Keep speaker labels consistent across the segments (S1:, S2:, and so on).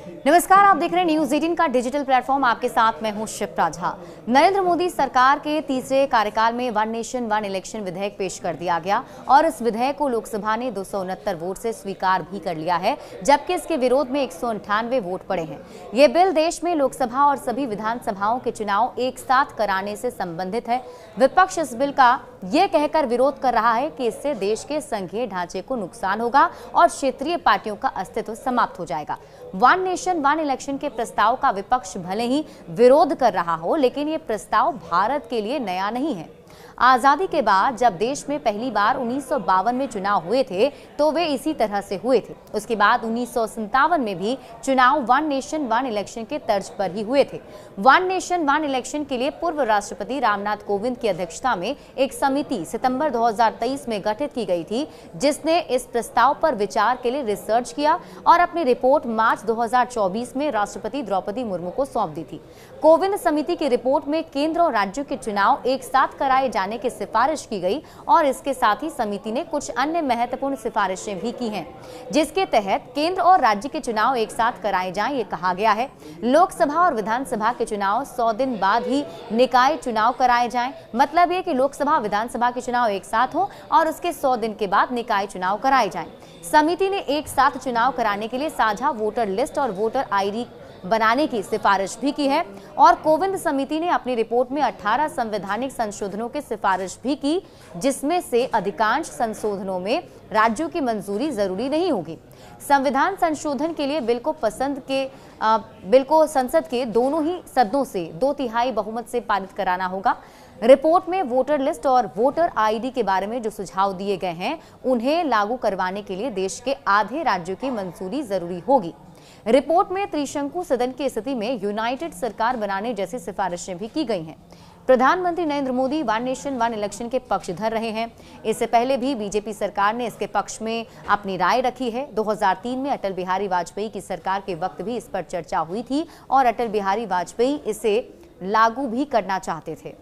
S1: नमस्कार, आप देख रहे हैं न्यूज 18 का डिजिटल प्लेटफॉर्म। आपके साथ मैं हूं शिप्रा झा। नरेंद्र मोदी सरकार के तीसरे कार्यकाल में वन नेशन वन इलेक्शन विधेयक पेश कर दिया गया और इस विधेयक को लोकसभा ने 269 वोट से स्वीकार भी कर लिया है, जबकि इसके विरोध में 198 वोट पड़े हैं। ये बिल देश में लोकसभा और सभी विधानसभाओं के चुनाव एक साथ कराने से संबंधित है। विपक्ष इस बिल का ये कहकर विरोध कर रहा है कि इससे देश के संघीय ढांचे को नुकसान होगा और क्षेत्रीय पार्टियों का अस्तित्व समाप्त हो जाएगा। वन नेशन वन इलेक्शन के प्रस्ताव का विपक्ष भले ही विरोध कर रहा हो, लेकिन ये प्रस्ताव भारत के लिए नया नहीं है। आजादी के बाद जब देश में पहली बार 1952 में चुनाव हुए थे तो वे इसी तरह से हुए थे। उसके बाद 1957 में भी चुनाव वन नेशन वन इलेक्शन के तर्ज पर ही हुए थे। वन नेशन वन इलेक्शन के लिए पूर्व राष्ट्रपति रामनाथ कोविंद की अध्यक्षता में एक समिति सितंबर 2023 में गठित की गई थी, जिसने इस प्रस्ताव पर विचार के लिए रिसर्च किया और अपनी रिपोर्ट मार्च 2024 में राष्ट्रपति द्रौपदी मुर्मू को सौंप दी थी। कोविंद समिति की रिपोर्ट में केंद्र और राज्यों के चुनाव एक साथ कराए जाने की सिफारिश की गई और इसके साथ ही समिति ने कुछ अन्य महत्वपूर्ण सिफारिशें भी की हैं, जिसके तहत केंद्र और राज्य के चुनाव एक साथ कराए जाएं। ये कहा गया है लोकसभा और विधानसभा के चुनाव 100 दिन बाद ही निकाय चुनाव कराए जाएं। मतलब ये कि लोकसभा विधानसभा के चुनाव एक साथ हो और उसके 100 दिन के बाद निकाय चुनाव कराए जाएं। समिति ने एक साथ चुनाव कराने के लिए साझा वोटर लिस्ट और वोटर आईडी बनाने की सिफारिश भी की है और कोविंद समिति ने अपनी रिपोर्ट में 18 संवैधानिक संशोधनों की सिफारिश भी की, जिसमें से अधिकांश संशोधनों में राज्यों की मंजूरी जरूरी नहीं होगी। संविधान संशोधन के लिए बिल को संसद के दोनों ही सदनों से 2/3 बहुमत से पारित कराना होगा। रिपोर्ट में वोटर लिस्ट और वोटर आईडी के बारे में जो सुझाव दिए गए हैं, उन्हें लागू करवाने के लिए देश के आधे राज्यों की मंजूरी जरूरी होगी। रिपोर्ट में त्रिशंकु सदन की स्थिति में यूनाइटेड सरकार बनाने जैसी सिफारिशें भी की गई हैं। प्रधानमंत्री Narendra Modi one nation one election के पक्षधर रहे हैं। इससे पहले भी बीजेपी सरकार ने इसके पक्ष में अपनी राय रखी है। 2003 में अटल बिहारी वाजपेयी की सरकार के वक्त भी इस पर चर्चा हुई थी और अटल बिहारी वाजपेयी इसे लागू भी करना चाहते थे।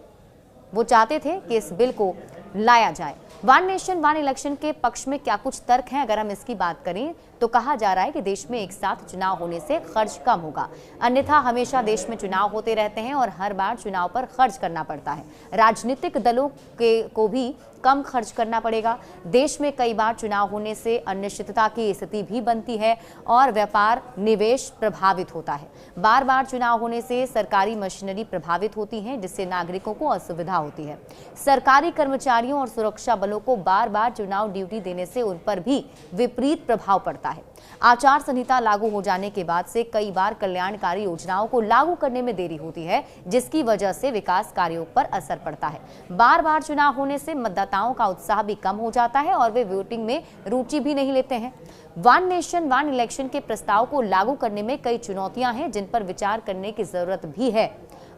S1: वो चाहते थे कि इस बिल को लाया जाए। वन नेशन वन इलेक्शन के पक्ष में क्या कुछ तर्क हैं, अगर हम इसकी बात करें तो कहा जा रहा है कि देश में एक साथ चुनाव होने से खर्च कम होगा। अन्यथा हमेशा देश में चुनाव होते रहते हैं और हर बार चुनाव पर खर्च करना पड़ता है। राजनीतिक दलों को भी कम खर्च करना पड़ेगा। देश में कई बार चुनाव होने से अनिश्चितता की स्थिति भी बनती है और व्यापार निवेश प्रभावित होता है। बार बार चुनाव होने से सरकारी मशीनरी प्रभावित होती है, जिससे नागरिकों को असुविधा होती है। सरकारी कर्मचारियों और सुरक्षा बलों को बार बार चुनाव ड्यूटी देने से उन पर भी विपरीत प्रभाव पड़ता है। आचार संहिता लागू हो जाने के बाद से कई बार कल्याणकारी योजनाओं को लागू करने में देरी होती है, जिसकी वजह से विकास कार्यों पर असर पड़ता है। बार बार चुनाव होने से मतदाताओं का उत्साह भी कम हो जाता है और वे वोटिंग में रुचि भी नहीं लेते हैं। वन नेशन वन इलेक्शन के प्रस्ताव को लागू करने में कई चुनौतियां हैं, जिन पर विचार करने की जरूरत भी है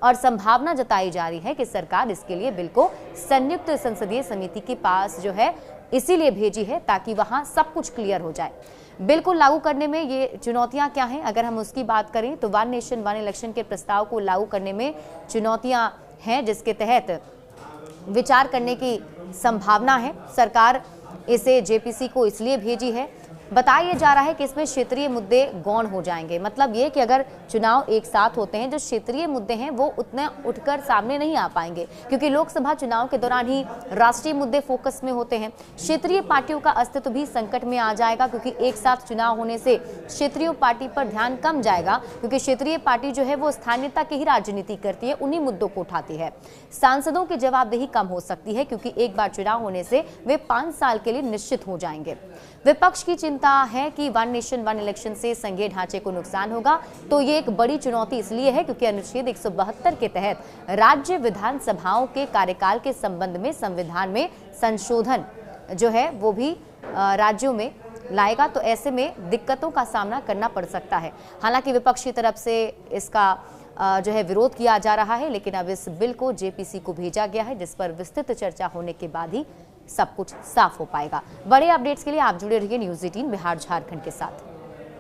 S1: और संभावना जताई जा रही है कि सरकार इसके लिए बिल को संयुक्त संसदीय समिति के पास इसीलिए भेजी है ताकि वहां सब कुछ क्लियर हो जाए। बिल को लागू करने में ये चुनौतियां क्या हैं, अगर हम उसकी बात करें तो वन नेशन वन इलेक्शन के प्रस्ताव को लागू करने में चुनौतियां हैं, जिसके तहत विचार करने की संभावना है। सरकार इसे जेपीसी को इसलिए भेजी है, बताया जा रहा है कि इसमें क्षेत्रीय मुद्दे गौण हो जाएंगे। मतलब ये कि अगर चुनाव एक साथ होते हैं, जो क्षेत्रीय मुद्दे हैं वो उतने उठकर सामने नहीं आ पाएंगे, क्योंकि लोकसभा चुनाव के दौरान ही राष्ट्रीय मुद्दे फोकस में होते हैं। क्षेत्रीय पार्टियों का अस्तित्व भी संकट में आ जाएगा, क्योंकि एक साथ चुनाव होने से क्षेत्रीय पार्टी पर ध्यान कम जाएगा, क्योंकि क्षेत्रीय पार्टी वो स्थानीयता की ही राजनीति करती है, उन्हीं मुद्दों को उठाती है। सांसदों की जवाबदेही कम हो सकती है, क्योंकि एक बार चुनाव होने से वे 5 साल के लिए निश्चित हो जाएंगे। विपक्ष की चिंता है कि वन नेशन वन इलेक्शन से संघीय ढांचे को नुकसान होगा, तो ये एक बड़ी चुनौती इसलिए है क्योंकि अनुच्छेद 172 के तहत राज्य विधानसभाओं के कार्यकाल के संबंध में संविधान में संशोधन वो भी राज्यों में लाएगा, तो ऐसे में दिक्कतों का सामना करना पड़ सकता है। हालांकि विपक्ष की तरफ से इसका विरोध किया जा रहा है, लेकिन अब इस बिल को जेपीसी को भेजा गया है, जिस पर विस्तृत चर्चा होने के बाद ही सब कुछ साफ हो पाएगा। बड़े अपडेट्स के लिए आप जुड़े रहिए न्यूज 18 बिहार झारखंड के साथ।